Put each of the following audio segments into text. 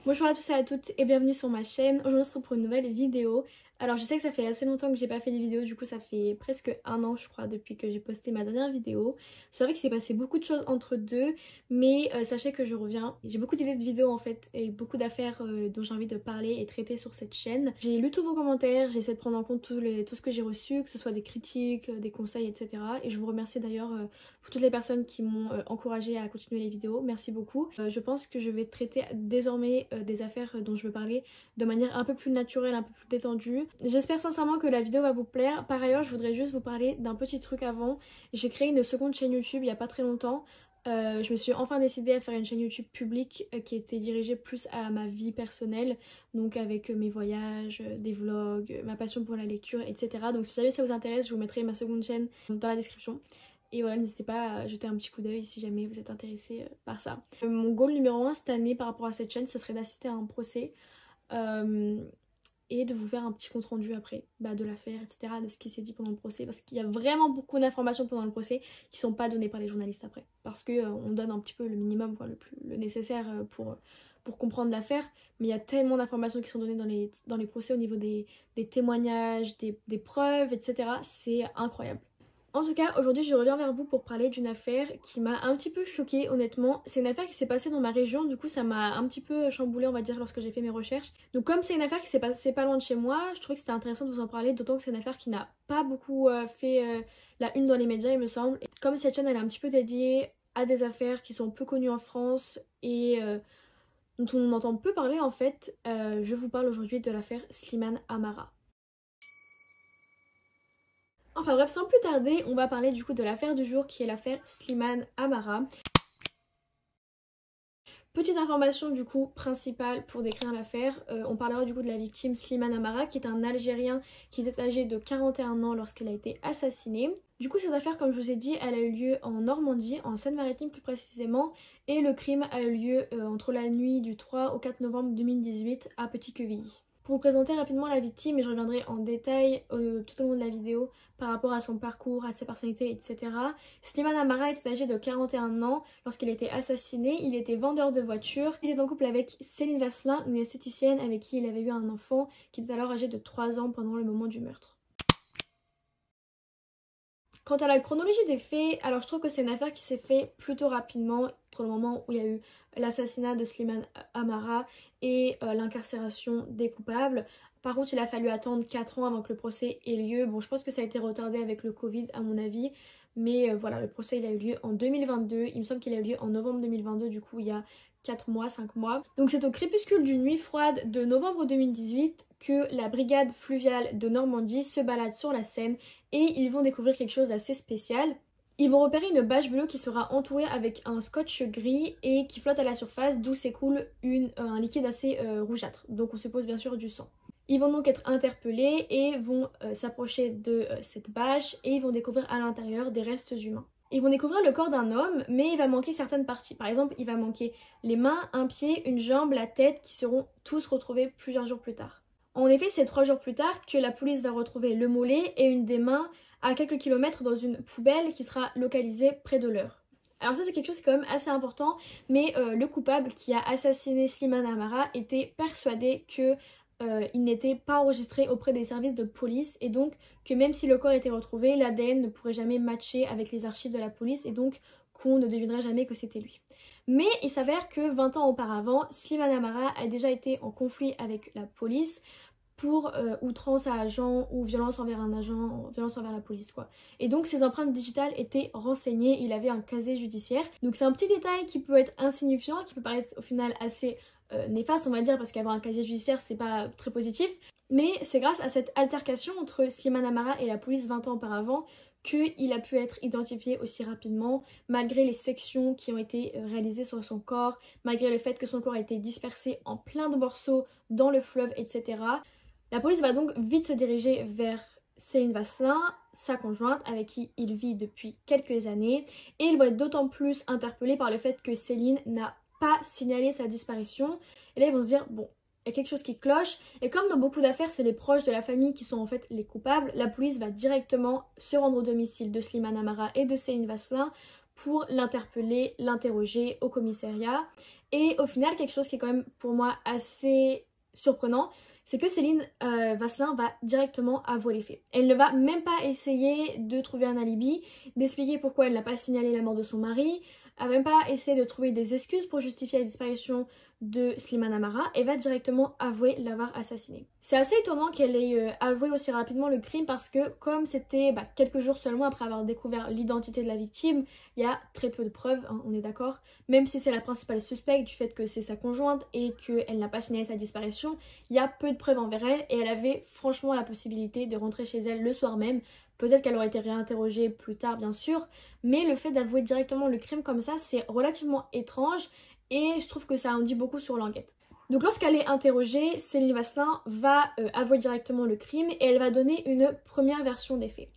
Bonjour à tous et à toutes et bienvenue sur ma chaîne. Aujourd'hui on se retrouve pour une nouvelle vidéo. Alors je sais que ça fait assez longtemps que j'ai pas fait des vidéos, du coup ça fait presque un an je crois depuis que j'ai posté ma dernière vidéo. C'est vrai qu'il s'est passé beaucoup de choses entre deux, mais sachez que je reviens. J'ai beaucoup d'idées de vidéos en fait et beaucoup d'affaires dont j'ai envie de parler et traiter sur cette chaîne. J'ai lu tous vos commentaires, j'ai essayé de prendre en compte tout ce que j'ai reçu, que ce soit des critiques, des conseils, etc. Et je vous remercie d'ailleurs pour toutes les personnes qui m'ont encouragée à continuer les vidéos. Merci beaucoup. Je pense que je vais traiter désormais des affaires dont je veux parler de manière un peu plus naturelle, un peu plus détendue. J'espère sincèrement que la vidéo va vous plaire. Par ailleurs, je voudrais juste vous parler d'un petit truc avant. J'ai créé une seconde chaîne YouTube il n'y a pas très longtemps. Je me suis enfin décidée à faire une chaîne YouTube publique qui était dirigée plus à ma vie personnelle, donc avec mes voyages, des vlogs, ma passion pour la lecture, etc. Donc si jamais ça vous intéresse, je vous mettrai ma seconde chaîne dans la description. Et voilà, n'hésitez pas à jeter un petit coup d'œil si jamais vous êtes intéressé par ça. Mon goal numéro 1 cette année par rapport à cette chaîne, ce serait d'assister à un procès. Et de vous faire un petit compte rendu après de l'affaire, etc., de ce qui s'est dit pendant le procès, parce qu'il y a vraiment beaucoup d'informations pendant le procès qui sont pas données par les journalistes après, parce que on donne un petit peu le minimum, quoi, le nécessaire pour comprendre l'affaire, mais il y a tellement d'informations qui sont données dans les procès au niveau des témoignages, des preuves, etc. C'est incroyable. En tout cas, aujourd'hui je reviens vers vous pour parler d'une affaire qui m'a un petit peu choquée honnêtement. C'est une affaire qui s'est passée dans ma région, du coup ça m'a un petit peu chamboulée on va dire lorsque j'ai fait mes recherches. Donc comme c'est une affaire qui s'est passée pas loin de chez moi, je trouvais que c'était intéressant de vous en parler, d'autant que c'est une affaire qui n'a pas beaucoup fait la une dans les médias il me semble. Et comme cette chaîne elle est un petit peu dédiée à des affaires qui sont peu connues en France et dont on entend peu parler en fait, je vous parle aujourd'hui de l'affaire Slimane Amara. Enfin bref, sans plus tarder, on va parler du coup de l'affaire du jour qui est l'affaire Slimane Amara. Petite information du coup principale pour décrire l'affaire, on parlera du coup de la victime Slimane Amara qui est un Algérien qui était âgé de 41 ans lorsqu'elle a été assassinée. Du coup cette affaire comme je vous ai dit elle a eu lieu en Normandie, en Seine-Maritime plus précisément, et le crime a eu lieu entre la nuit du 3 au 4 novembre 2018 à Petit-Quevilly. Pour vous présenter rapidement la victime, et je reviendrai en détail tout au long de la vidéo par rapport à son parcours, à sa personnalité, etc. Slimane Amara était âgé de 41 ans lorsqu'il a été assassiné. Il était vendeur de voitures. Il était en couple avec Céline Vasselin, une esthéticienne avec qui il avait eu un enfant qui était alors âgé de 3 ans pendant le moment du meurtre. Quant à la chronologie des faits, alors je trouve que c'est une affaire qui s'est faite plutôt rapidement entre le moment où il y a eu l'assassinat de Slimane Amara et l'incarcération des coupables. Par contre, il a fallu attendre 4 ans avant que le procès ait lieu. Bon, je pense que ça a été retardé avec le Covid à mon avis. Mais voilà, le procès il a eu lieu en 2022. Il me semble qu'il a eu lieu en novembre 2022, du coup il y a 4 mois, 5 mois. Donc c'est au crépuscule d'une nuit froide de novembre 2018 que la brigade fluviale de Normandie se balade sur la Seine et ils vont découvrir quelque chose d'assez spécial. Ils vont repérer une bâche bleue qui sera entourée avec un scotch gris et qui flotte à la surface d'où s'écoule un liquide assez rougeâtre. Donc on suppose bien sûr du sang. Ils vont donc être interpellés et vont s'approcher de cette bâche et ils vont découvrir à l'intérieur des restes humains. Ils vont découvrir le corps d'un homme, mais il va manquer certaines parties. Par exemple, il va manquer les mains, un pied, une jambe, la tête, qui seront tous retrouvés plusieurs jours plus tard. En effet, c'est 3 jours plus tard que la police va retrouver le mollet et une des mains à quelques kilomètres dans une poubelle qui sera localisée près de leur. Alors ça c'est quelque chose qui est quand même assez important, mais le coupable qui a assassiné Slimane Amara était persuadé que il n'était pas enregistré auprès des services de police et donc que même si le corps était retrouvé, l'ADN ne pourrait jamais matcher avec les archives de la police et donc qu'on ne devinerait jamais que c'était lui. Mais il s'avère que 20 ans auparavant, Slimane Amara a déjà été en conflit avec la police pour outrance à agent ou violence envers un agent, violence envers la police quoi. Et donc ses empreintes digitales étaient renseignées, il avait un casier judiciaire. Donc c'est un petit détail qui peut être insignifiant, qui peut paraître au final assez néfaste on va dire parce qu'avoir un casier judiciaire c'est pas très positif. Mais c'est grâce à cette altercation entre Slimane Amara et la police 20 ans auparavant qu'il a pu être identifié aussi rapidement malgré les sections qui ont été réalisées sur son corps, malgré le fait que son corps a été dispersé en plein de morceaux dans le fleuve, etc. La police va donc vite se diriger vers Céline Vasselin, sa conjointe avec qui il vit depuis quelques années, et il va être d'autant plus interpellé par le fait que Céline n'a pas signalé sa disparition. Et là ils vont se dire bon, il y a quelque chose qui cloche, et comme dans beaucoup d'affaires c'est les proches de la famille qui sont en fait les coupables, la police va directement se rendre au domicile de Slimane Amara et de Céline Vasselin pour l'interpeller, l'interroger au commissariat. Et au final, quelque chose qui est quand même pour moi assez surprenant, c'est que Céline Vasselin va directement avouer les faits. Elle ne va même pas essayer de trouver un alibi, d'expliquer pourquoi elle n'a pas signalé la mort de son mari, elle va même pas essayer de trouver des excuses pour justifier la disparition de Slimane Amara et va directement avouer l'avoir assassiné. C'est assez étonnant qu'elle ait avoué aussi rapidement le crime parce que comme c'était quelques jours seulement après avoir découvert l'identité de la victime, il y a très peu de preuves, hein, on est d'accord. Même si c'est la principale suspecte du fait que c'est sa conjointe et qu'elle n'a pas signalé sa disparition, il y a peu de preuves envers elle et elle avait franchement la possibilité de rentrer chez elle le soir même. Peut-être qu'elle aurait été réinterrogée plus tard bien sûr, mais le fait d'avouer directement le crime comme ça, c'est relativement étrange et je trouve que ça en dit beaucoup sur l'enquête. Donc lorsqu'elle est interrogée, Céline Vasselin va avouer directement le crime et elle va donner une première version des faits.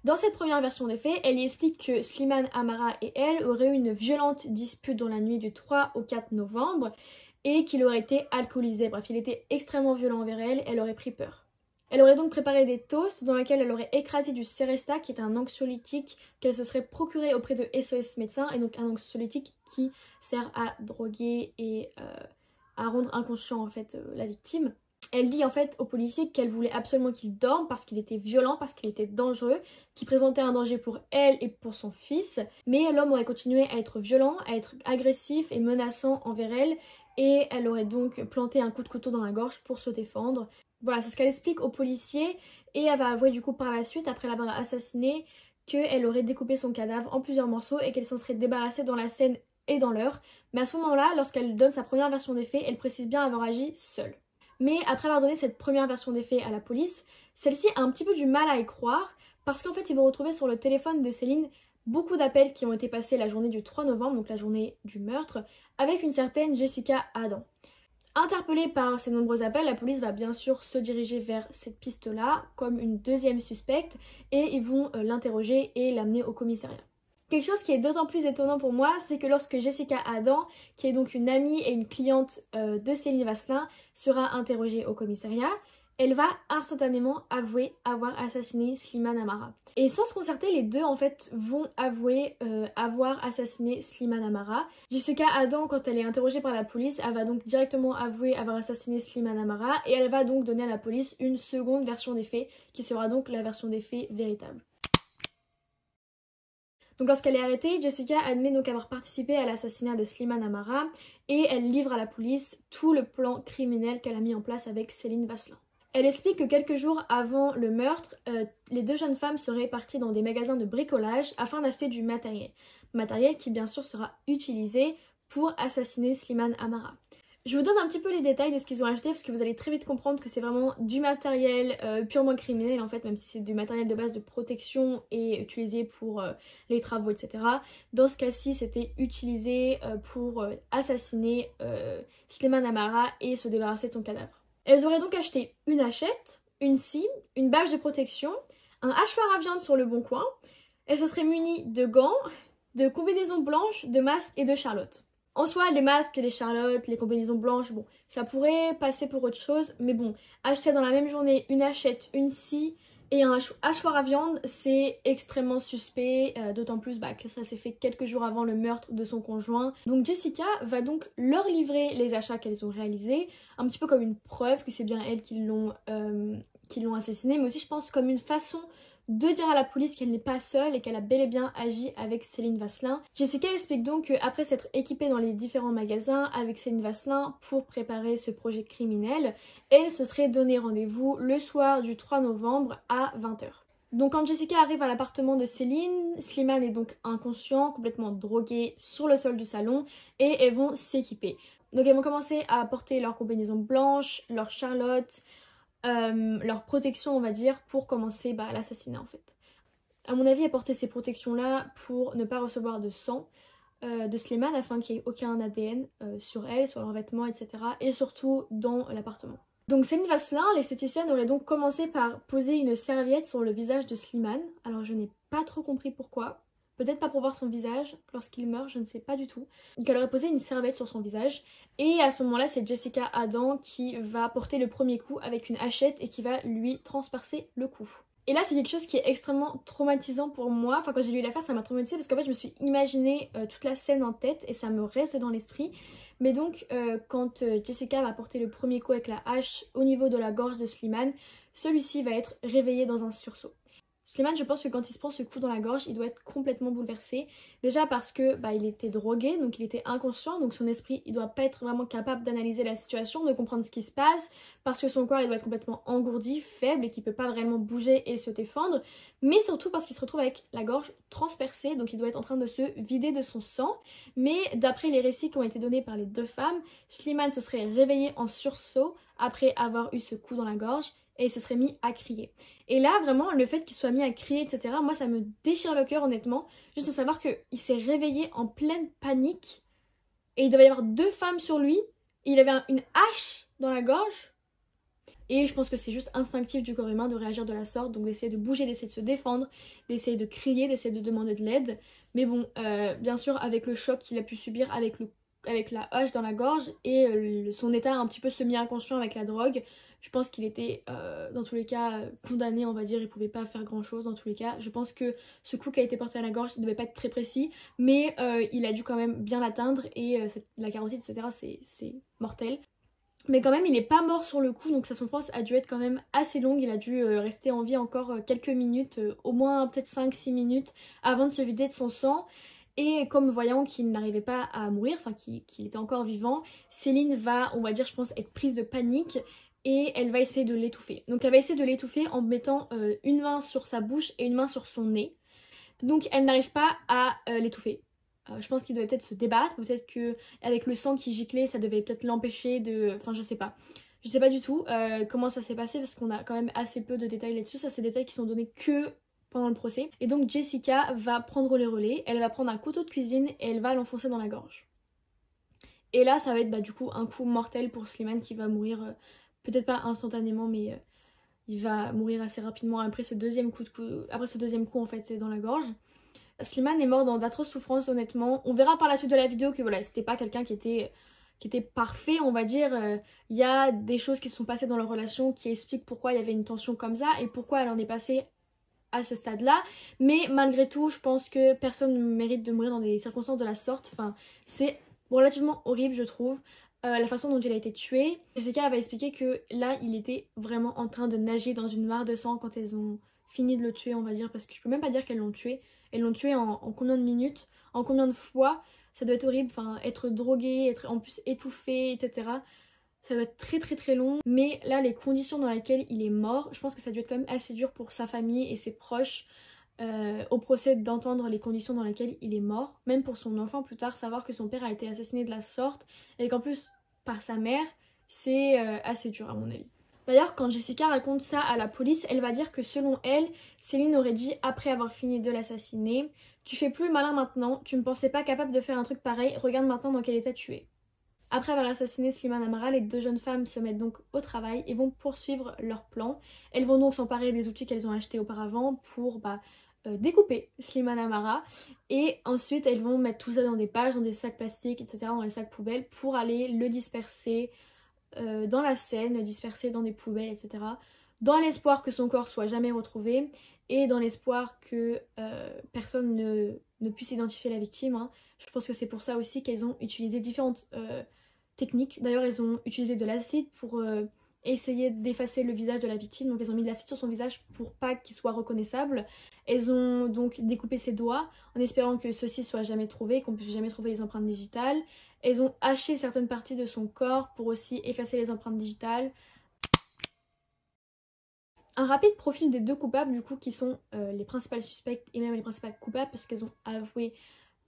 Dans cette première version des faits, elle y explique que Slimane Amara et elle auraient eu une violente dispute dans la nuit du 3 au 4 novembre et qu'il aurait été alcoolisé. Bref, il était extrêmement violent envers elle, elle aurait pris peur. Elle aurait donc préparé des toasts dans lesquels elle aurait écrasé du Seresta, qui est un anxiolytique qu'elle se serait procuré auprès de SOS médecins, et donc un anxiolytique qui sert à droguer et à rendre inconscient en fait la victime. Elle dit en fait aux policiers qu'elle voulait absolument qu'il dorme parce qu'il était violent, parce qu'il était dangereux, qu'il présentait un danger pour elle et pour son fils. Mais l'homme aurait continué à être violent, à être agressif et menaçant envers elle, et elle aurait donc planté un coup de couteau dans la gorge pour se défendre. Voilà, c'est ce qu'elle explique aux policiers et elle va avouer du coup par la suite, après l'avoir assassiné, qu'elle aurait découpé son cadavre en plusieurs morceaux et qu'elle s'en serait débarrassée dans la Seine et dans l'Eure. Mais à ce moment-là, lorsqu'elle donne sa première version des faits, elle précise bien avoir agi seule. Mais après avoir donné cette première version des faits à la police, celle-ci a un petit peu du mal à y croire parce qu'en fait ils vont retrouver sur le téléphone de Céline beaucoup d'appels qui ont été passés la journée du 3 novembre, donc la journée du meurtre, avec une certaine Jessica Adam. Interpellée par ces nombreux appels, la police va bien sûr se diriger vers cette piste-là comme une deuxième suspecte et ils vont l'interroger et l'amener au commissariat. Quelque chose qui est d'autant plus étonnant pour moi, c'est que lorsque Jessica Adam, qui est donc une amie et une cliente de Céline Vasselin, sera interrogée au commissariat, elle va instantanément avouer avoir assassiné Slimane Amara. Et sans se concerter, les deux en fait vont avouer avoir assassiné Slimane Amara. Jessica Adam, quand elle est interrogée par la police, elle va donc directement avouer avoir assassiné Slimane Amara et elle va donc donner à la police une seconde version des faits, qui sera donc la version des faits véritable. Donc lorsqu'elle est arrêtée, Jessica admet donc avoir participé à l'assassinat de Slimane Amara et elle livre à la police tout le plan criminel qu'elle a mis en place avec Céline Vasselin. Elle explique que quelques jours avant le meurtre, les deux jeunes femmes seraient parties dans des magasins de bricolage afin d'acheter du matériel. Matériel qui bien sûr sera utilisé pour assassiner Slimane Amara. Je vous donne un petit peu les détails de ce qu'ils ont acheté parce que vous allez très vite comprendre que c'est vraiment du matériel purement criminel en fait, même si c'est du matériel de base de protection et utilisé pour les travaux etc. Dans ce cas-ci c'était utilisé pour assassiner Slimane Amara et se débarrasser de son cadavre. Elles auraient donc acheté une hachette, une scie, une bâche de protection, un hachoir à viande sur le bon coin. Elles se seraient munies de gants, de combinaisons blanches, de masques et de charlottes. En soi, les masques, les charlottes, les combinaisons blanches, bon, ça pourrait passer pour autre chose, mais bon, acheter dans la même journée une hachette, une scie et un hachoir à viande, c'est extrêmement suspect, d'autant plus que ça s'est fait quelques jours avant le meurtre de son conjoint. Donc Jessica va donc leur livrer les achats qu'elles ont réalisés, un petit peu comme une preuve que c'est bien elles qui l'ont assassiné, mais aussi je pense comme une façon de dire à la police qu'elle n'est pas seule et qu'elle a bel et bien agi avec Céline Vasselin. Jessica explique donc qu'après s'être équipée dans les différents magasins avec Céline Vasselin pour préparer ce projet criminel, elle se serait donné rendez-vous le soir du 3 novembre à 20h. Donc quand Jessica arrive à l'appartement de Céline, Slimane est donc inconscient, complètement drogué sur le sol du salon et elles vont s'équiper. Donc elles vont commencer à porter leur combinaison blanche, leur charlotte, leur protection on va dire pour commencer l'assassinat en fait. À mon avis elle portait ces protections là pour ne pas recevoir de sang de Slimane afin qu'il n'y ait aucun ADN sur elle, sur leurs vêtements etc. et surtout dans l'appartement. Donc Céline Vasselin, l'esthéticienne, aurait donc commencé par poser une serviette sur le visage de Slimane. Alors je n'ai pas trop compris pourquoi. Peut-être pas pour voir son visage lorsqu'il meurt, je ne sais pas du tout. Donc elle aurait posé une serviette sur son visage. Et à ce moment-là, c'est Jessica Adam qui va porter le premier coup avec une hachette et qui va lui transpercer le cou. Et là c'est quelque chose qui est extrêmement traumatisant pour moi, enfin quand j'ai lu l'affaire ça m'a traumatisée parce qu'en fait je me suis imaginé toute la scène en tête et ça me reste dans l'esprit. Mais donc quand Jessica va porter le premier coup avec la hache au niveau de la gorge de Slimane, celui-ci va être réveillé dans un sursaut. Slimane, je pense que quand il se prend ce coup dans la gorge, il doit être complètement bouleversé. Déjà parce que il était drogué, donc il était inconscient, donc son esprit il doit pas être vraiment capable d'analyser la situation, de comprendre ce qui se passe, parce que son corps il doit être complètement engourdi, faible et qu'il peut pas vraiment bouger et se défendre, mais surtout parce qu'il se retrouve avec la gorge transpercée, donc il doit être en train de se vider de son sang. Mais d'après les récits qui ont été donnés par les deux femmes, Slimane se serait réveillé en sursaut après avoir eu ce coup dans la gorge et il se serait mis à crier. Et là, vraiment, le fait qu'il soit mis à crier, etc., moi, ça me déchire le cœur, honnêtement. Juste de savoir qu'il s'est réveillé en pleine panique. Et il devait y avoir deux femmes sur lui. Et il avait une hache dans la gorge. Et je pense que c'est juste instinctif du corps humain de réagir de la sorte. Donc d'essayer de bouger, d'essayer de se défendre, d'essayer de crier, d'essayer de demander de l'aide. Mais bon, bien sûr, avec le choc qu'il a pu subir avec la hache dans la gorge et son état un petit peu semi-inconscient avec la drogue, je pense qu'il était dans tous les cas condamné, on va dire. Il pouvait pas faire grand chose dans tous les cas. Je pense que ce coup qui a été porté à la gorge il devait pas être très précis, mais il a dû quand même bien l'atteindre et la carotide etc c'est mortel. Mais quand même il est pas mort sur le coup, donc sa souffrance a dû être quand même assez longue. Il a dû rester en vie encore quelques minutes, au moins peut-être 5-6 minutes avant de se vider de son sang. Et comme voyant qu'il n'arrivait pas à mourir, enfin qu'il était encore vivant, Céline va, on va dire je pense, être prise de panique et elle va essayer de l'étouffer. Donc elle va essayer de l'étouffer en mettant une main sur sa bouche et une main sur son nez. Donc elle n'arrive pas à l'étouffer. Je pense qu'il devait peut-être se débattre, peut-être que avec le sang qui giclait ça devait peut-être l'empêcher de... Enfin je sais pas. Je sais pas du tout comment ça s'est passé parce qu'on a quand même assez peu de détails là-dessus. Ça c'est des détails qui sont donnés que pendant le procès. Et donc Jessica va prendre les relais, elle va prendre un couteau de cuisine et elle va l'enfoncer dans la gorge. Et là ça va être du coup un coup mortel pour Slimane qui va mourir, peut-être pas instantanément mais il va mourir assez rapidement après ce deuxième coup, après ce deuxième coup en fait dans la gorge. Slimane est mort dans d'atroces souffrances honnêtement. On verra par la suite de la vidéo que voilà c'était pas quelqu'un qui était parfait on va dire. Il y a des choses qui se sont passées dans leur relation qui expliquent pourquoi il y avait une tension comme ça et pourquoi elle en est passée à ce stade-là, mais malgré tout, je pense que personne ne mérite de mourir dans des circonstances de la sorte. Enfin, c'est relativement horrible, je trouve, la façon dont il a été tué. Jessica va expliquer que là, il était vraiment en train de nager dans une mare de sang quand elles ont fini de le tuer, on va dire, parce que je peux même pas dire qu'elles l'ont tué. Elles l'ont tué en combien de minutes, en combien de fois. Ça doit être horrible, enfin, être drogué, être en plus étouffé, etc. Ça doit être très très très long. Mais là les conditions dans lesquelles il est mort, je pense que ça a dû être quand même assez dur pour sa famille et ses proches au procès d'entendre les conditions dans lesquelles il est mort. Même pour son enfant plus tard, savoir que son père a été assassiné de la sorte et qu'en plus par sa mère, c'est assez dur à mon avis. D'ailleurs quand Jessica raconte ça à la police, elle va dire que selon elle, Céline aurait dit après avoir fini de l'assassiner: tu fais plus le malin maintenant, tu me pensais pas capable de faire un truc pareil, regarde maintenant dans quel état tu es. Après avoir assassiné Slimane Amara, les deux jeunes femmes se mettent donc au travail et vont poursuivre leur plan. Elles vont donc s'emparer des outils qu'elles ont achetés auparavant pour découper Slimane Amara. Et ensuite elles vont mettre tout ça dans des pages, dans des sacs plastiques, etc., dans les sacs poubelles pour aller le disperser dans la Seine, le disperser dans des poubelles, etc. Dans l'espoir que son corps soit jamais retrouvé et dans l'espoir que personne ne puisse identifier la victime. Hein. Je pense que c'est pour ça aussi qu'elles ont utilisé différentes techniques. D'ailleurs, elles ont utilisé de l'acide pour essayer d'effacer le visage de la victime. Donc elles ont mis de l'acide sur son visage pour pas qu'il soit reconnaissable. Elles ont donc découpé ses doigts en espérant que ceux-ci soient jamais trouvés, qu'on puisse jamais trouver les empreintes digitales. Elles ont haché certaines parties de son corps pour aussi effacer les empreintes digitales. Un rapide profil des deux coupables du coup qui sont les principales suspectes et même les principales coupables parce qu'elles ont avoué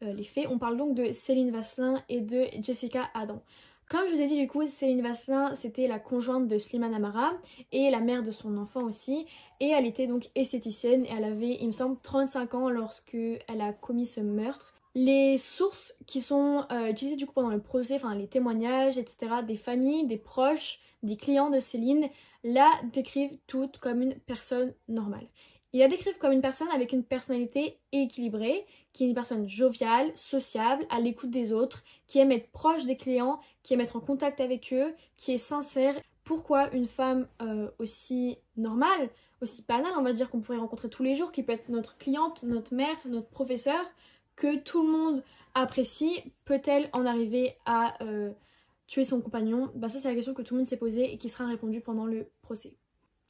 les faits. On parle donc de Céline Vasselin et de Jessica Adam. Comme je vous ai dit du coup, Céline Vasselin c'était la conjointe de Slimane Amara et la mère de son enfant aussi. Et elle était donc esthéticienne et elle avait il me semble 35 ans lorsque elle a commis ce meurtre. Les sources qui sont utilisées du coup pendant le procès, enfin les témoignages etc. des familles, des proches, des clients de Céline la décrivent toutes comme une personne normale. Ils la décrivent comme une personne avec une personnalité équilibrée, qui est une personne joviale, sociable, à l'écoute des autres, qui aime être proche des clients, qui aime être en contact avec eux, qui est sincère. Pourquoi une femme aussi normale, aussi banal, on va dire, qu'on pourrait rencontrer tous les jours, qui peut être notre cliente, notre mère, notre professeur, que tout le monde apprécie, peut-elle en arriver à tuer son compagnon? Bah ça c'est la question que tout le monde s'est posée et qui sera répondue pendant le procès.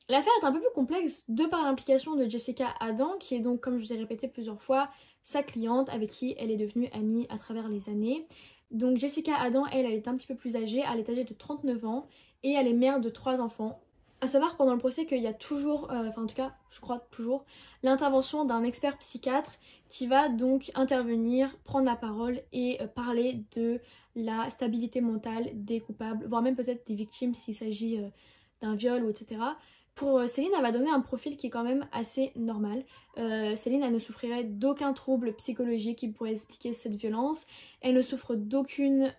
L'affaire est un peu plus complexe de par l'implication de Jessica Adam, qui est donc, comme je vous ai répété plusieurs fois, sa cliente avec qui elle est devenue amie à travers les années. Donc Jessica Adam, elle est un petit peu plus âgée, elle est âgée de 39 ans et elle est mère de 3 enfants. À savoir pendant le procès qu'il y a toujours, enfin en tout cas je crois toujours, l'intervention d'un expert psychiatre qui va donc intervenir, prendre la parole et parler de la stabilité mentale des coupables, voire même peut-être des victimes s'il s'agit d'un viol ou etc. Pour Céline, elle va donner un profil qui est quand même assez normal. Céline, elle ne souffrirait d'aucun trouble psychologique qui pourrait expliquer cette violence. Elle ne souffre d'aucune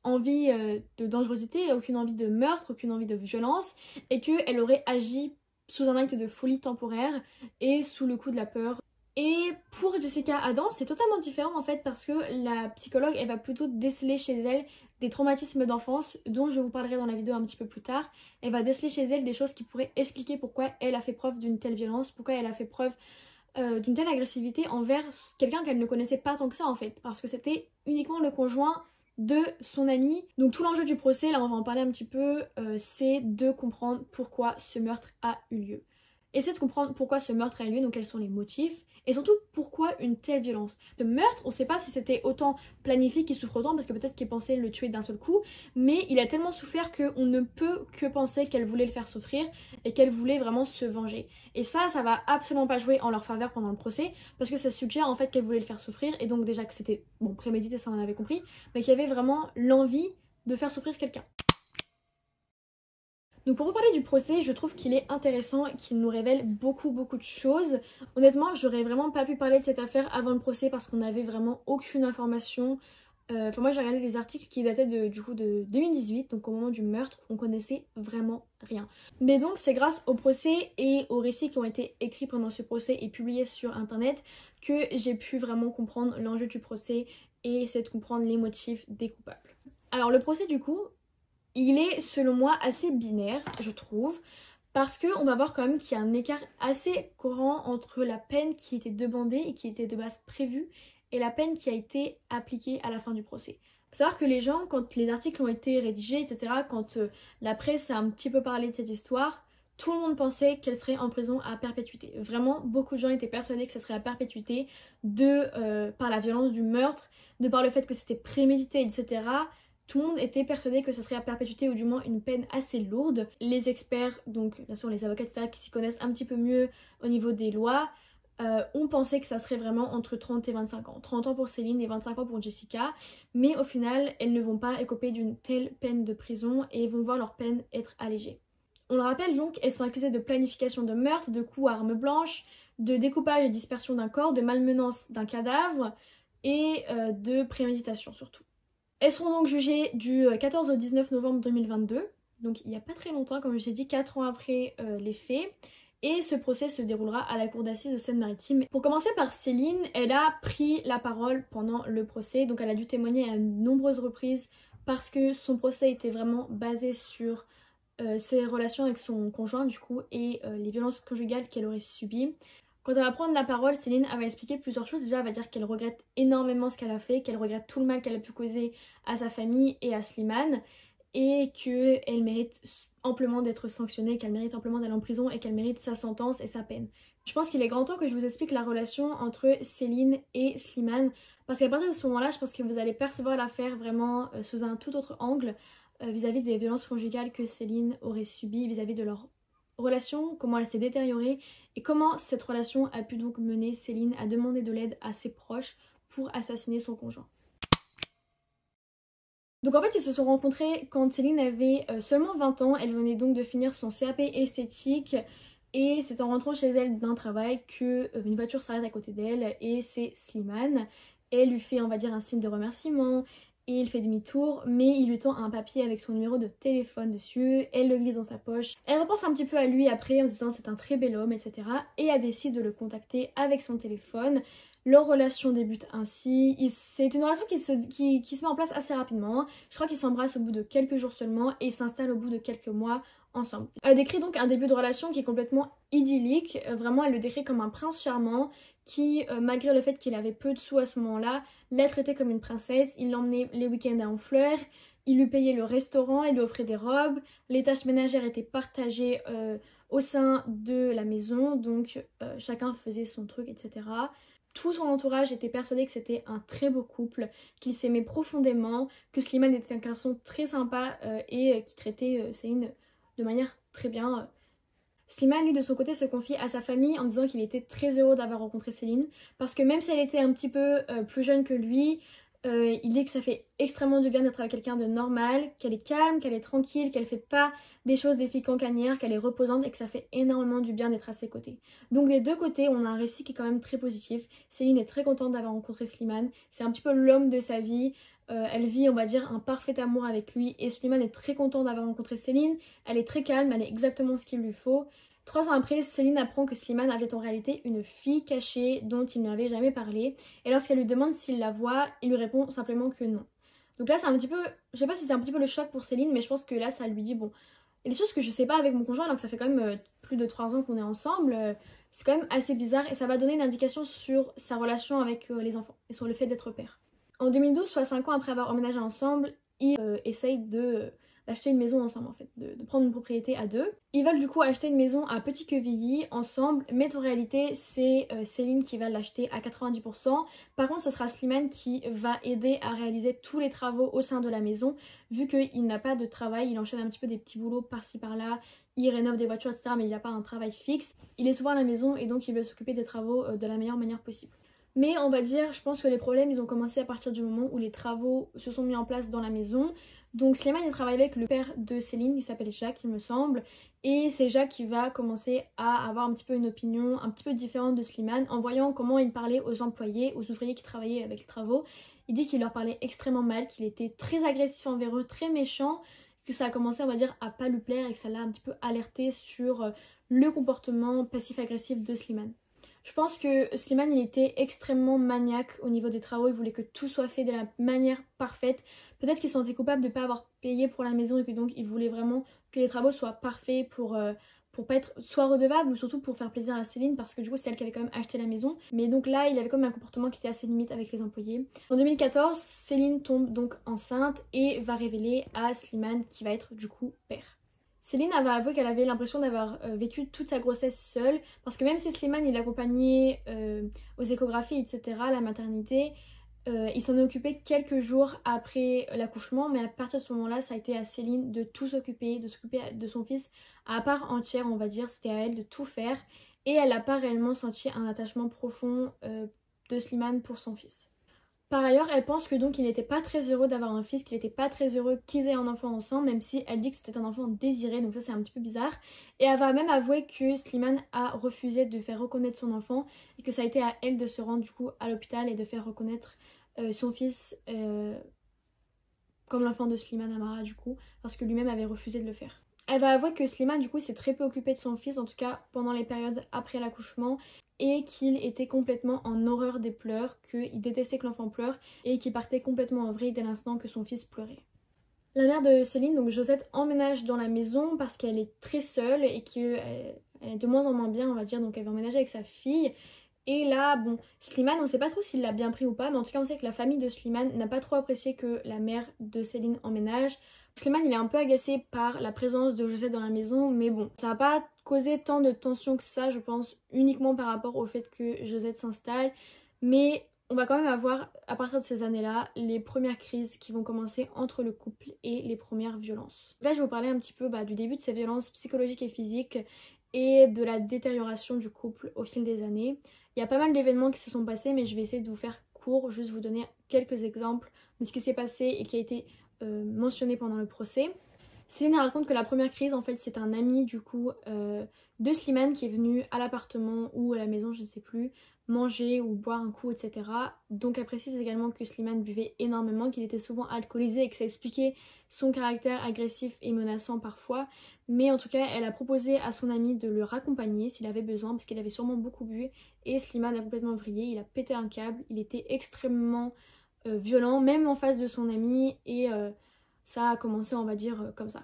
envie de dangerosité, aucune envie de meurtre, aucune envie de violence, et qu'elle aurait agi sous un acte de folie temporaire et sous le coup de la peur. Et pour Jessica Adam, c'est totalement différent en fait parce que la psychologue, elle va plutôt déceler chez elle des traumatismes d'enfance dont je vous parlerai dans la vidéo un petit peu plus tard. Elle va déceler chez elle des choses qui pourraient expliquer pourquoi elle a fait preuve d'une telle violence, pourquoi elle a fait preuve d'une telle agressivité envers quelqu'un qu'elle ne connaissait pas tant que ça en fait, parce que c'était uniquement le conjoint de son ami. Donc tout l'enjeu du procès, là on va en parler un petit peu, c'est de comprendre pourquoi ce meurtre a eu lieu. Essayer de comprendre pourquoi ce meurtre a eu lieu, donc quels sont les motifs, et surtout pourquoi une telle violence. Ce meurtre, on ne sait pas si c'était autant planifié qu'il souffre autant, parce que peut-être qu'il pensait le tuer d'un seul coup, mais il a tellement souffert qu'on ne peut que penser qu'elle voulait le faire souffrir et qu'elle voulait vraiment se venger. Et ça va absolument pas jouer en leur faveur pendant le procès, parce que ça suggère en fait qu'elle voulait le faire souffrir, et donc déjà que c'était, bon, prémédité, ça on en avait compris, mais qu'il y avait vraiment l'envie de faire souffrir quelqu'un. Donc pour vous parler du procès, je trouve qu'il est intéressant et qu'il nous révèle beaucoup de choses. Honnêtement, j'aurais vraiment pas pu parler de cette affaire avant le procès parce qu'on n'avait vraiment aucune information. Enfin moi j'ai regardé des articles qui dataient du coup de 2018, donc au moment du meurtre, on connaissait vraiment rien. Mais donc c'est grâce au procès et aux récits qui ont été écrits pendant ce procès et publiés sur internet que j'ai pu vraiment comprendre l'enjeu du procès et essayer de comprendre les motifs des coupables. Alors le procès du coup, il est selon moi assez binaire, je trouve, parce qu'on va voir quand même qu'il y a un écart assez grand entre la peine qui était demandée et qui était de base prévue et la peine qui a été appliquée à la fin du procès. Faut savoir que les gens, quand les articles ont été rédigés, etc., quand la presse a un petit peu parlé de cette histoire, tout le monde pensait qu'elle serait en prison à perpétuité. Vraiment, beaucoup de gens étaient persuadés que ça serait à perpétuité par la violence du meurtre, de par le fait que c'était prémédité, etc. Tout le monde était persuadé que ça serait à perpétuité ou du moins une peine assez lourde. Les experts, donc bien sûr les avocats, etc., qui s'y connaissent un petit peu mieux au niveau des lois, ont pensé que ça serait vraiment entre 30 et 25 ans. 30 ans pour Céline et 25 ans pour Jessica. Mais au final, elles ne vont pas écoper d'une telle peine de prison et vont voir leur peine être allégée. On le rappelle donc, elles sont accusées de planification de meurtre, de coups à arme blanche, de découpage et dispersion d'un corps, de malmenance d'un cadavre et de préméditation surtout. Elles seront donc jugées du 14 au 19 novembre 2022, donc il n'y a pas très longtemps, comme je vous ai dit, 4 ans après les faits, et ce procès se déroulera à la cour d'assises de Seine-Maritime. Pour commencer par Céline, elle a pris la parole pendant le procès, donc elle a dû témoigner à de nombreuses reprises parce que son procès était vraiment basé sur ses relations avec son conjoint du coup et les violences conjugales qu'elle aurait subies. Quand elle va prendre la parole, Céline elle va expliquer plusieurs choses. Déjà, elle va dire qu'elle regrette énormément ce qu'elle a fait, qu'elle regrette tout le mal qu'elle a pu causer à sa famille et à Slimane, et qu'elle mérite amplement d'être sanctionnée, qu'elle mérite amplement d'aller en prison et qu'elle mérite sa sentence et sa peine. Je pense qu'il est grand temps que je vous explique la relation entre Céline et Slimane, parce qu'à partir de ce moment-là, je pense que vous allez percevoir l'affaire vraiment sous un tout autre angle vis-à-vis des violences conjugales que Céline aurait subies, vis-à-vis de leur relation, comment elle s'est détériorée et comment cette relation a pu donc mener Céline à demander de l'aide à ses proches pour assassiner son conjoint. Donc en fait ils se sont rencontrés quand Céline avait seulement 20 ans, elle venait donc de finir son CAP esthétique et c'est en rentrant chez elle d'un travail que une voiture s'arrête à côté d'elle et c'est Slimane. Elle lui fait on va dire un signe de remerciement et il fait demi-tour, mais il lui tend un papier avec son numéro de téléphone dessus, elle le glisse dans sa poche. Elle repense un petit peu à lui après en se disant c'est un très bel homme, etc. Et elle décide de le contacter avec son téléphone. Leur relation débute ainsi. C'est une relation qui se met en place assez rapidement, hein. Je crois qu'ils s'embrassent au bout de quelques jours seulement et s'installent au bout de quelques mois ensemble. Elle décrit donc un début de relation qui est complètement idyllique. Vraiment, elle le décrit comme un prince charmant qui, malgré le fait qu'il avait peu de sous à ce moment-là, l'a traité comme une princesse. Il l'emmenait les week-ends à Honfleur, il lui payait le restaurant, il lui offrait des robes, les tâches ménagères étaient partagées au sein de la maison, donc chacun faisait son truc, etc. Tout son entourage était persuadé que c'était un très beau couple, qu'ils s'aimaient profondément, que Slimane était un garçon très sympa et qui traitait Céline de manière très bien. Slimane, lui, de son côté, se confie à sa famille en disant qu'il était très heureux d'avoir rencontré Céline, parce que même si elle était un petit peu plus jeune que lui, il dit que ça fait extrêmement du bien d'être avec quelqu'un de normal, qu'elle est calme, qu'elle est tranquille, qu'elle fait pas des choses des filles cancanières, qu'elle est reposante et que ça fait énormément du bien d'être à ses côtés. Donc des deux côtés, on a un récit qui est quand même très positif. Céline est très contente d'avoir rencontré Slimane, c'est un petit peu l'homme de sa vie. Elle vit, on va dire, un parfait amour avec lui et Slimane est très content d'avoir rencontré Céline. Elle est très calme, elle est exactement ce qu'il lui faut. 3 ans après, Céline apprend que Slimane avait en réalité une fille cachée dont il n'avait jamais parlé. Et lorsqu'elle lui demande s'il la voit, il lui répond simplement que non. Donc là, c'est un petit peu, je sais pas si c'est un petit peu le choc pour Céline, mais je pense que là, ça lui dit, bon, il y a des choses que je sais pas avec mon conjoint, alors que ça fait quand même plus de 3 ans qu'on est ensemble. C'est quand même assez bizarre et ça va donner une indication sur sa relation avec les enfants et sur le fait d'être père. En 2012, soit 5 ans après avoir emménagé ensemble, ils essayent d'acheter une maison ensemble en fait, de prendre une propriété à deux. Ils veulent du coup acheter une maison à Petit-Quevilly ensemble, mais en réalité c'est Céline qui va l'acheter à 90%. Par contre ce sera Slimane qui va aider à réaliser tous les travaux au sein de la maison, vu qu'il n'a pas de travail, il enchaîne un petit peu des petits boulots par-ci par-là, il rénove des voitures etc. mais il n'a pas un travail fixe. Il est souvent à la maison et donc il veut s'occuper des travaux de la meilleure manière possible. Mais on va dire, je pense que les problèmes ils ont commencé à partir du moment où les travaux se sont mis en place dans la maison. Donc Slimane il travaille avec le père de Céline, il s'appelle Jacques il me semble. Et c'est Jacques qui va commencer à avoir un petit peu une opinion un petit peu différente de Slimane en voyant comment il parlait aux employés, aux ouvriers qui travaillaient avec les travaux. Il dit qu'il leur parlait extrêmement mal, qu'il était très agressif envers eux, très méchant, que ça a commencé on va dire à pas lui plaire et que ça l'a un petit peu alerté sur le comportement passif-agressif de Slimane. Je pense que Slimane il était extrêmement maniaque au niveau des travaux, il voulait que tout soit fait de la manière parfaite. Peut-être qu'il se sentait coupable de ne pas avoir payé pour la maison et que donc il voulait vraiment que les travaux soient parfaits pour pas être soit redevable ou surtout pour faire plaisir à Céline parce que du coup c'est elle qui avait quand même acheté la maison. Mais donc là il avait quand même un comportement qui était assez limite avec les employés. En 2014, Céline tombe donc enceinte et va révéler à Slimane qui va être du coup père. Céline avait avoué qu'elle avait l'impression d'avoir vécu toute sa grossesse seule parce que même si Slimane il l'accompagnait aux échographies etc, à la maternité, il s'en est occupé quelques jours après l'accouchement, mais à partir de ce moment-là ça a été à Céline de tout s'occuper, de s'occuper de son fils à part entière on va dire, c'était à elle de tout faire et elle n'a pas réellement senti un attachement profond de Slimane pour son fils. Par ailleurs, elle pense que donc il n'était pas très heureux d'avoir un fils, qu'il n'était pas très heureux qu'ils aient un enfant ensemble, même si elle dit que c'était un enfant désiré, donc ça c'est un petit peu bizarre. Et elle va même avouer que Slimane a refusé de faire reconnaître son enfant et que ça a été à elle de se rendre du coup à l'hôpital et de faire reconnaître son fils comme l'enfant de Slimane Amara du coup, parce que lui-même avait refusé de le faire. Elle va avouer que Slimane du coup s'est très peu occupé de son fils, en tout cas pendant les périodes après l'accouchement, et qu'il était complètement en horreur des pleurs, qu'il détestait que l'enfant pleure et qu'il partait complètement en vrille dès l'instant que son fils pleurait. La mère de Céline, donc Josette, emménage dans la maison parce qu'elle est très seule et qu'elle est de moins en moins bien on va dire, donc elle va emménager avec sa fille. Et là, bon, Slimane, on sait pas trop s'il l'a bien pris ou pas, mais en tout cas on sait que la famille de Slimane n'a pas trop apprécié que la mère de Céline emménage. Slimane il est un peu agacé par la présence de Josette dans la maison, mais bon, ça n'a pas causé tant de tension que ça, je pense, uniquement par rapport au fait que Josette s'installe. Mais on va quand même avoir, à partir de ces années-là, les premières crises qui vont commencer entre le couple et les premières violences. Là, je vais vous parler un petit peu du début de ces violences psychologiques et physiques et de la détérioration du couple au fil des années. Il y a pas mal d'événements qui se sont passés, mais je vais essayer de vous faire court, juste vous donner quelques exemples de ce qui s'est passé et qui a été mentionné pendant le procès. Céline raconte que la première crise, en fait, c'est un ami du coup de Slimane qui est venu à l'appartement ou à la maison, je ne sais plus, manger ou boire un coup, etc. Donc elle précise également que Slimane buvait énormément, qu'il était souvent alcoolisé et que ça expliquait son caractère agressif et menaçant parfois. Mais en tout cas, elle a proposé à son ami de le raccompagner s'il avait besoin parce qu'il avait sûrement beaucoup bu. Et Slimane a complètement vrillé, il a pété un câble, il était extrêmement violent, même en face de son ami et ça a commencé, on va dire, comme ça.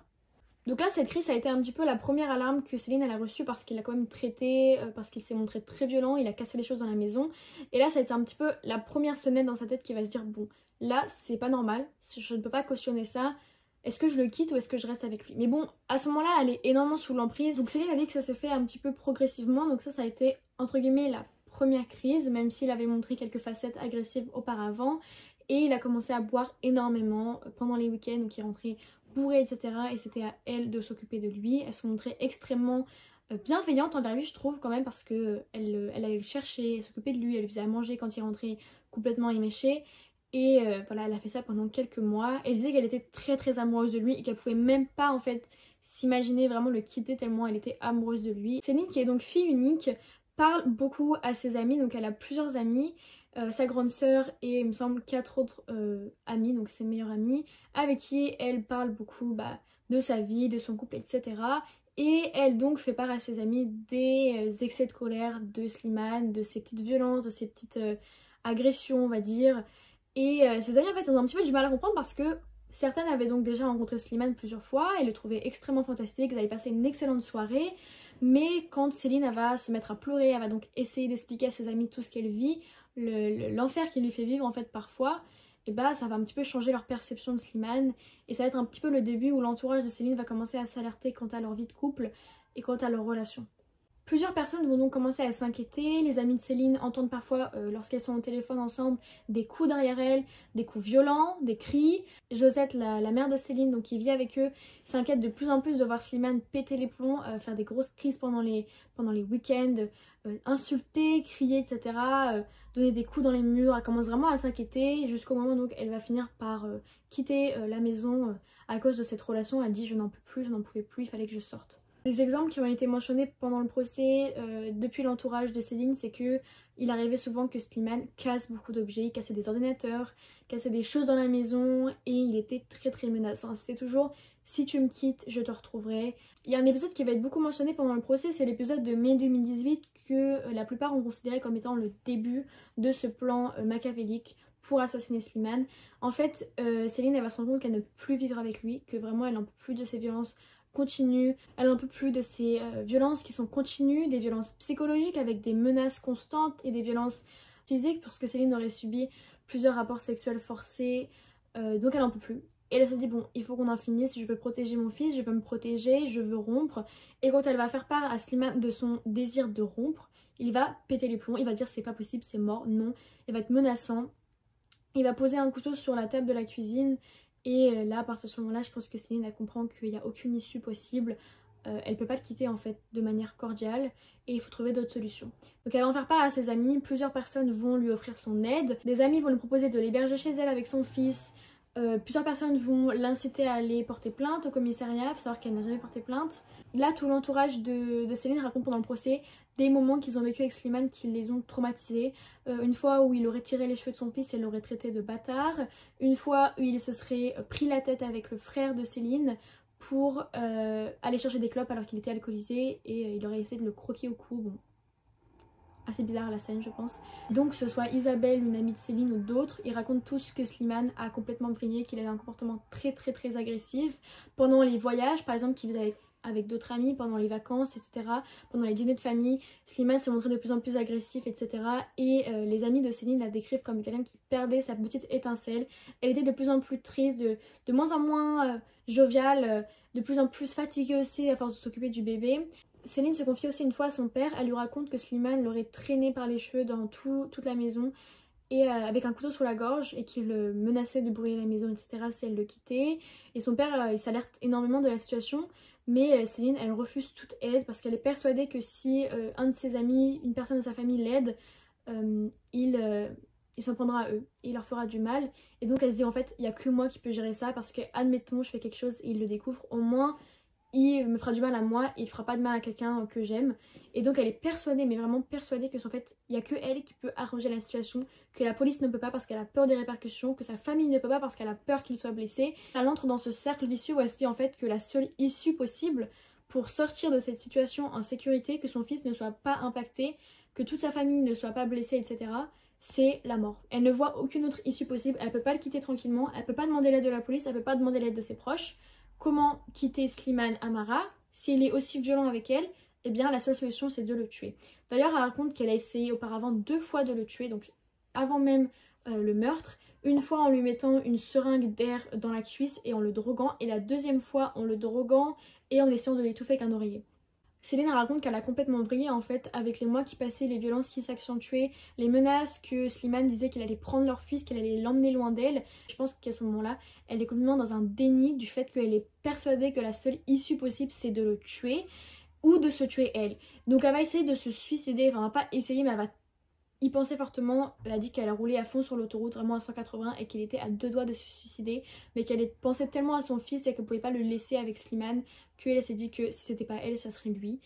Donc là, cette crise, ça a été un petit peu la première alarme que Céline elle a reçue parce qu'il l'a quand même traité, parce qu'il s'est montré très violent, il a cassé les choses dans la maison. Et là, ça a été un petit peu la première sonnette dans sa tête qui va se dire, bon, là, c'est pas normal, je ne peux pas cautionner ça, est-ce que je le quitte ou est-ce que je reste avec lui? Mais bon, à ce moment-là, elle est énormément sous l'emprise. Donc Céline a dit que ça se fait un petit peu progressivement, donc ça a été, entre guillemets, la première crise, même s'il avait montré quelques facettes agressives auparavant. Et il a commencé à boire énormément pendant les week-ends, donc il rentrait bourré, etc. Et c'était à elle de s'occuper de lui. Elle se montrait extrêmement bienveillante envers lui, je trouve, quand même, parce que elle allait le chercher, elle s'occupait de lui, elle lui faisait à manger quand il rentrait complètement éméché. Et voilà, elle a fait ça pendant quelques mois. Elle disait qu'elle était très très amoureuse de lui et qu'elle pouvait même pas en fait s'imaginer vraiment le quitter tellement elle était amoureuse de lui. Céline, qui est donc fille unique, parle beaucoup à ses amis, donc elle a plusieurs amis. Sa grande sœur et il me semble 4 autres amis, donc ses meilleures amies, avec qui elle parle beaucoup de sa vie, de son couple, etc. Et elle donc fait part à ses amis des excès de colère de Slimane, de ses petites violences, de ses petites agressions, on va dire. Et ses amis en fait ont un petit peu du mal à comprendre parce que certaines avaient donc déjà rencontré Slimane plusieurs fois et le trouvaient extrêmement fantastique, ils avaient passé une excellente soirée. Mais quand Céline elle va se mettre à pleurer, elle va donc essayer d'expliquer à ses amis tout ce qu'elle vit, l'enfer qu'il lui fait vivre en fait parfois, et bah ça va un petit peu changer leur perception de Slimane et ça va être un petit peu le début où l'entourage de Céline va commencer à s'alerter quant à leur vie de couple et quant à leur relation. Plusieurs personnes vont donc commencer à s'inquiéter, les amis de Céline entendent parfois lorsqu'elles sont au téléphone ensemble des coups derrière elles, des coups violents, des cris. Josette, la mère de Céline, donc qui vit avec eux, s'inquiète de plus en plus de voir Slimane péter les plombs, faire des grosses crises pendant les week-ends, insulter, crier, etc., donner des coups dans les murs. Elle commence vraiment à s'inquiéter jusqu'au moment où elle va finir par quitter la maison à cause de cette relation. Elle dit je n'en peux plus, je n'en pouvais plus, il fallait que je sorte. Les exemples qui ont été mentionnés pendant le procès depuis l'entourage de Céline, c'est que il arrivait souvent que Slimane casse beaucoup d'objets, il cassait des ordinateurs, cassait des choses dans la maison et il était très très menaçant. C'était toujours si tu me quittes, je te retrouverai. Il y a un épisode qui va être beaucoup mentionné pendant le procès, c'est l'épisode de mai 2018 que la plupart ont considéré comme étant le début de ce plan machiavélique pour assassiner Slimane. En fait, Céline elle va se rendre compte qu'elle ne peut plus vivre avec lui, que vraiment elle n'en peut plus de ses violences continues, elle n'en peut plus de ces violences qui sont continues, des violences psychologiques avec des menaces constantes et des violences physiques parce que Céline aurait subi plusieurs rapports sexuels forcés, donc elle n'en peut plus. Et elle se dit bon, il faut qu'on en finisse, je veux protéger mon fils, je veux me protéger, je veux rompre. Et quand elle va faire part à Slimane de son désir de rompre, il va péter les plombs, il va dire c'est pas possible, c'est mort, non, il va être menaçant. Il va poser un couteau sur la table de la cuisine et là à partir de ce moment là je pense que Céline elle comprend qu'il n'y a aucune issue possible, elle peut pas le quitter en fait de manière cordiale et il faut trouver d'autres solutions. Donc elle va en faire part à ses amis, plusieurs personnes vont lui offrir son aide, des amis vont lui proposer de l'héberger chez elle avec son fils, plusieurs personnes vont l'inciter à aller porter plainte au commissariat, il faut savoir qu'elle n'a jamais porté plainte. Là tout l'entourage de Céline raconte pendant le procès des moments qu'ils ont vécu avec Slimane qui les ont traumatisés. Une fois où il aurait tiré les cheveux de son fils et l'aurait traité de bâtard. Une fois où il se serait pris la tête avec le frère de Céline pour aller chercher des clopes alors qu'il était alcoolisé et il aurait essayé de le croquer au cou. Bon, assez bizarre la scène je pense. Donc que ce soit Isabelle, une amie de Céline ou d'autres, ils racontent tous que Slimane a complètement vrillé, qu'il avait un comportement très très très agressif pendant les voyages par exemple qu'il faisait avec d'autres amis pendant les vacances, etc. Pendant les dîners de famille, Slimane se montrait de plus en plus agressif, etc. Et les amis de Céline la décrivent comme quelqu'un qui perdait sa petite étincelle. Elle était de plus en plus triste, de moins en moins joviale, de plus en plus fatiguée aussi à force de s'occuper du bébé. Céline se confie aussi une fois à son père, elle lui raconte que Slimane l'aurait traîné par les cheveux dans toute la maison et avec un couteau sous la gorge et qu'il menaçait de brûler la maison, etc. si elle le quittait. Et son père il s'alerte énormément de la situation. Mais Céline elle refuse toute aide parce qu'elle est persuadée que si un de ses amis, une personne de sa famille l'aide, il il s'en prendra à eux et il leur fera du mal. Et donc elle se dit en fait il n'y a que moi qui peux gérer ça parce que admettons je fais quelque chose et il le découvre, au moins il me fera du mal à moi et il fera pas de mal à quelqu'un que j'aime. Et donc elle est persuadée, mais vraiment persuadée que en fait il n'y a que elle qui peut arranger la situation, que la police ne peut pas parce qu'elle a peur des répercussions, que sa famille ne peut pas parce qu'elle a peur qu'il soit blessé. Elle entre dans ce cercle vicieux où elle se dit en fait que la seule issue possible pour sortir de cette situation en sécurité, que son fils ne soit pas impacté, que toute sa famille ne soit pas blessée, etc., c'est la mort. Elle ne voit aucune autre issue possible, elle peut pas le quitter tranquillement, elle peut pas demander l'aide de la police, elle peut pas demander l'aide de ses proches. Comment quitter Slimane Amara? S'il est aussi violent avec elle, eh bien la seule solution c'est de le tuer. D'ailleurs elle raconte qu'elle a essayé auparavant 2 fois de le tuer, donc avant même le meurtre. Une fois en lui mettant une seringue d'air dans la cuisse et en le droguant, et la deuxième fois en le droguant et en essayant de l'étouffer avec un oreiller. Céline raconte qu'elle a complètement vrillé en fait avec les mois qui passaient, les violences qui s'accentuaient, les menaces que Slimane disait qu'il allait prendre leur fils, qu'il allait l'emmener loin d'elle. Je pense qu'à ce moment-là, elle est complètement dans un déni du fait qu'elle est persuadée que la seule issue possible c'est de le tuer ou de se tuer elle. Donc elle va essayer de se suicider, enfin elle va pas essayer mais elle va y pensait fortement. Elle a dit qu'elle a roulé à fond sur l'autoroute, vraiment à 180, et qu'elle était à 2 doigts de se suicider, mais qu'elle pensait tellement à son fils et qu'elle pouvait pas le laisser avec Slimane qu'elle s'est dit que si c'était pas elle, ça serait lui.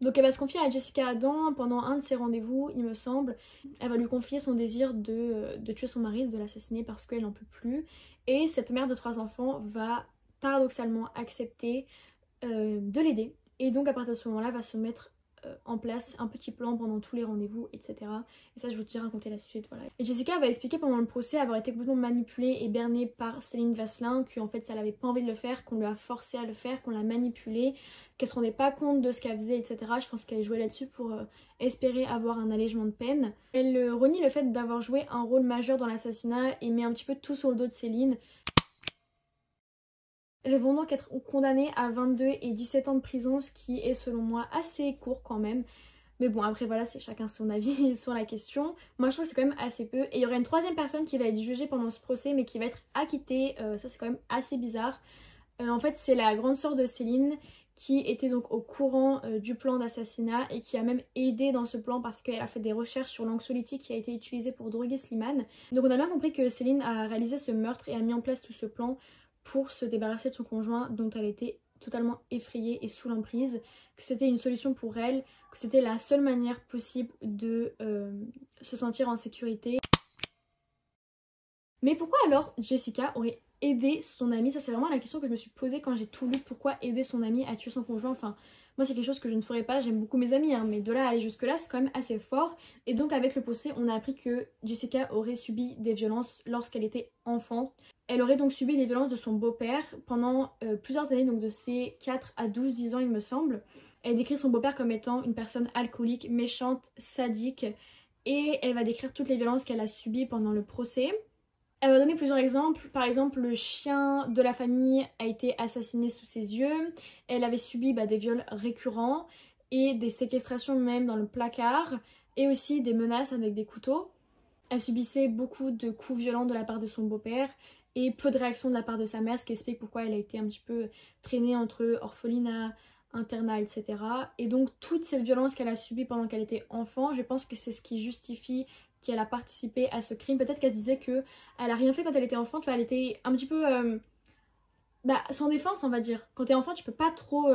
Donc elle va se confier à Jessica Adam pendant un de ses rendez-vous, il me semble. Elle va lui confier son désir de tuer son mari, de l'assassiner parce qu'elle n'en peut plus. Et cette mère de 3 enfants va paradoxalement accepter de l'aider. Et donc à partir de ce moment-là, va se mettre en place un petit plan pendant tous les rendez-vous, etc. Et ça, je vous ai raconté la suite, voilà. Et Jessica va expliquer pendant le procès avoir été complètement manipulée et bernée par Céline Vasselin, qu'en fait, ça n'avait pas envie de le faire, qu'on lui a forcé à le faire, qu'on l'a manipulée, qu'elle se rendait pas compte de ce qu'elle faisait, etc. Je pense qu'elle jouait là-dessus pour espérer avoir un allègement de peine. Elle renie le fait d'avoir joué un rôle majeur dans l'assassinat et met un petit peu tout sur le dos de Céline. Elles vont donc être condamnées à 22 et 17 ans de prison, ce qui est selon moi assez court quand même. Mais bon, après voilà, c'est chacun son avis sur la question. Moi je trouve que c'est quand même assez peu. Et il y aura une 3e personne qui va être jugée pendant ce procès, mais qui va être acquittée. Ça c'est quand même assez bizarre. En fait c'est la grande sœur de Céline qui était donc au courant du plan d'assassinat et qui a même aidé dans ce plan parce qu'elle a fait des recherches sur l'anxiolytique qui a été utilisé pour droguer Slimane. Donc on a bien compris que Céline a réalisé ce meurtre et a mis en place tout ce plan pour se débarrasser de son conjoint dont elle était totalement effrayée et sous l'emprise, que c'était une solution pour elle, que c'était la seule manière possible de se sentir en sécurité. Mais pourquoi alors Jessica aurait aidé son amie? Ça c'est vraiment la question que je me suis posée quand j'ai tout lu. Pourquoi aider son amie à tuer son conjoint? Enfin, moi c'est quelque chose que je ne ferais pas, j'aime beaucoup mes amis, hein, mais de là à aller jusque là c'est quand même assez fort. Et donc avec le procès on a appris que Jessica aurait subi des violences lorsqu'elle était enfant. Elle aurait donc subi des violences de son beau-père pendant plusieurs années, donc de ses 4 à 10 ans il me semble. Elle décrit son beau-père comme étant une personne alcoolique, méchante, sadique, et elle va décrire toutes les violences qu'elle a subies pendant le procès. Elle va donner plusieurs exemples. Par exemple, le chien de la famille a été assassiné sous ses yeux. Elle avait subi des viols récurrents et des séquestrations même dans le placard, et aussi des menaces avec des couteaux. Elle subissait beaucoup de coups violents de la part de son beau-père et peu de réactions de la part de sa mère, ce qui explique pourquoi elle a été un petit peu traînée entre orphelinat, internat, etc. Et donc toute cette violence qu'elle a subie pendant qu'elle était enfant, je pense que c'est ce qui justifie qu'elle a participé à ce crime. Peut-être qu'elle se disait qu'elle a rien fait quand elle était enfant, tu vois, elle était un petit peu sans défense on va dire. Quand t'es enfant tu peux pas trop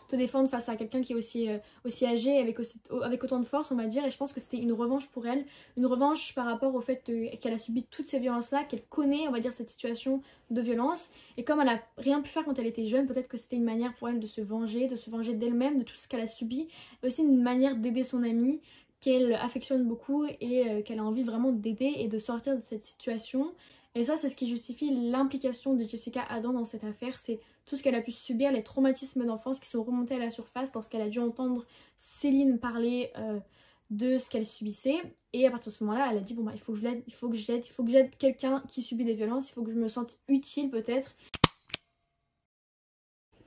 te défendre face à quelqu'un qui est aussi âgé, avec autant de force on va dire, et je pense que c'était une revanche pour elle, une revanche par rapport au fait qu'elle a subi toutes ces violences là, qu'elle connaît on va dire cette situation de violence, et comme elle a rien pu faire quand elle était jeune, peut-être que c'était une manière pour elle de se venger d'elle-même, de tout ce qu'elle a subi, et aussi une manière d'aider son amie qu'elle affectionne beaucoup et qu'elle a envie vraiment d'aider et de sortir de cette situation. Et ça c'est ce qui justifie l'implication de Jessica Adam dans cette affaire, c'est tout ce qu'elle a pu subir, les traumatismes d'enfance qui sont remontés à la surface lorsqu'elle a dû entendre Céline parler de ce qu'elle subissait. Et à partir de ce moment là elle a dit bon il faut que je l'aide, il faut que j'aide quelqu'un qui subit des violences, il faut que je me sente utile peut-être.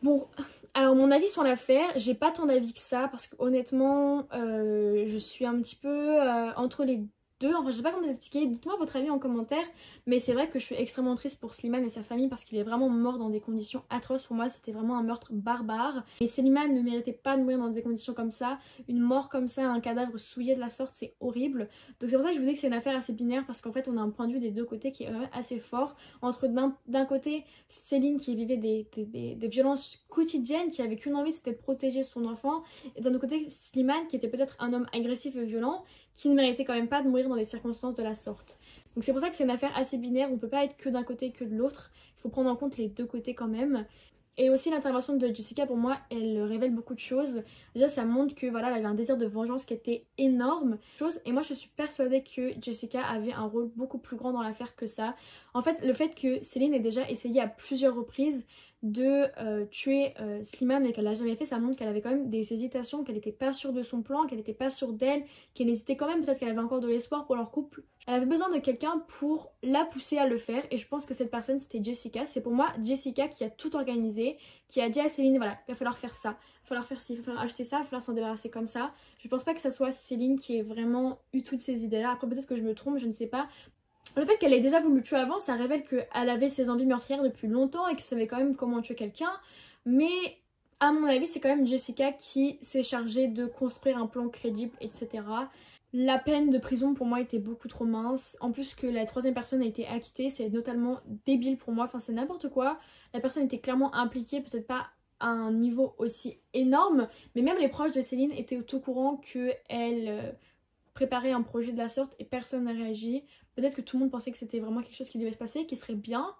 Bon, alors mon avis sur l'affaire, j'ai pas tant d'avis que ça parce que honnêtement je suis un petit peu entre les deux. Enfin, je sais pas comment vous expliquer, dites-moi votre avis en commentaire. Mais c'est vrai que je suis extrêmement triste pour Slimane et sa famille parce qu'il est vraiment mort dans des conditions atroces. Pour moi, c'était vraiment un meurtre barbare. Et Slimane ne méritait pas de mourir dans des conditions comme ça. Une mort comme ça, un cadavre souillé de la sorte, c'est horrible. Donc c'est pour ça que je vous dis que c'est une affaire assez binaire parce qu'en fait, on a un point de vue des deux côtés qui est assez fort. Entre d'un côté, Céline qui vivait des violences quotidiennes, qui avait qu'une envie, c'était de protéger son enfant. Et d'un autre côté, Slimane qui était peut-être un homme agressif et violent, qui ne méritait quand même pas de mourir dans des circonstances de la sorte. Donc c'est pour ça que c'est une affaire assez binaire, on peut pas être que d'un côté que de l'autre, il faut prendre en compte les deux côtés quand même. Et aussi l'intervention de Jessica, pour moi, elle révèle beaucoup de choses. Déjà, ça montre que voilà, elle avait un désir de vengeance qui était énorme. Et moi, je suis persuadée que Jessica avait un rôle beaucoup plus grand dans l'affaire que ça. En fait, le fait que Céline ait déjà essayé à plusieurs reprises de tuer Slimane mais qu'elle l'a jamais fait, ça montre qu'elle avait quand même des hésitations, qu'elle n'était pas sûre de son plan, qu'elle n'était pas sûre d'elle, qu'elle hésitait quand même, peut-être qu'elle avait encore de l'espoir pour leur couple. Elle avait besoin de quelqu'un pour la pousser à le faire et je pense que cette personne c'était Jessica. C'est pour moi Jessica qui a tout organisé, qui a dit à Céline voilà, il va falloir faire ça, il va falloir faire ci, il va falloir acheter ça, il va falloir s'en débarrasser comme ça. Je pense pas que ça soit Céline qui ait vraiment eu toutes ces idées là, après peut-être que je me trompe, je ne sais pas. Le fait qu'elle ait déjà voulu le tuer avant, ça révèle qu'elle avait ses envies meurtrières depuis longtemps et qu'elle savait quand même comment tuer quelqu'un. Mais à mon avis, c'est quand même Jessica qui s'est chargée de construire un plan crédible, etc. La peine de prison pour moi était beaucoup trop mince. En plus que la troisième personne a été acquittée, c'est totalement débile pour moi. Enfin, c'est n'importe quoi. La personne était clairement impliquée, peut-être pas à un niveau aussi énorme. Mais même les proches de Céline étaient au courant qu'elle préparait un projet de la sorte et personne n'a réagi. Peut-être que tout le monde pensait que c'était vraiment quelque chose qui devait se passer, qui serait bien.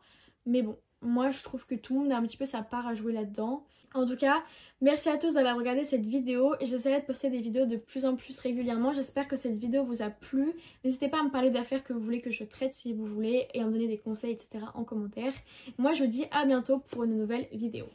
Mais bon, moi je trouve que tout le monde a un petit peu sa part à jouer là-dedans. En tout cas, merci à tous d'avoir regardé cette vidéo et j'essaierai de poster des vidéos de plus en plus régulièrement. J'espère que cette vidéo vous a plu. N'hésitez pas à me parler d'affaires que vous voulez que je traite si vous voulez et à me donner des conseils, etc. en commentaire. Moi je vous dis à bientôt pour une nouvelle vidéo.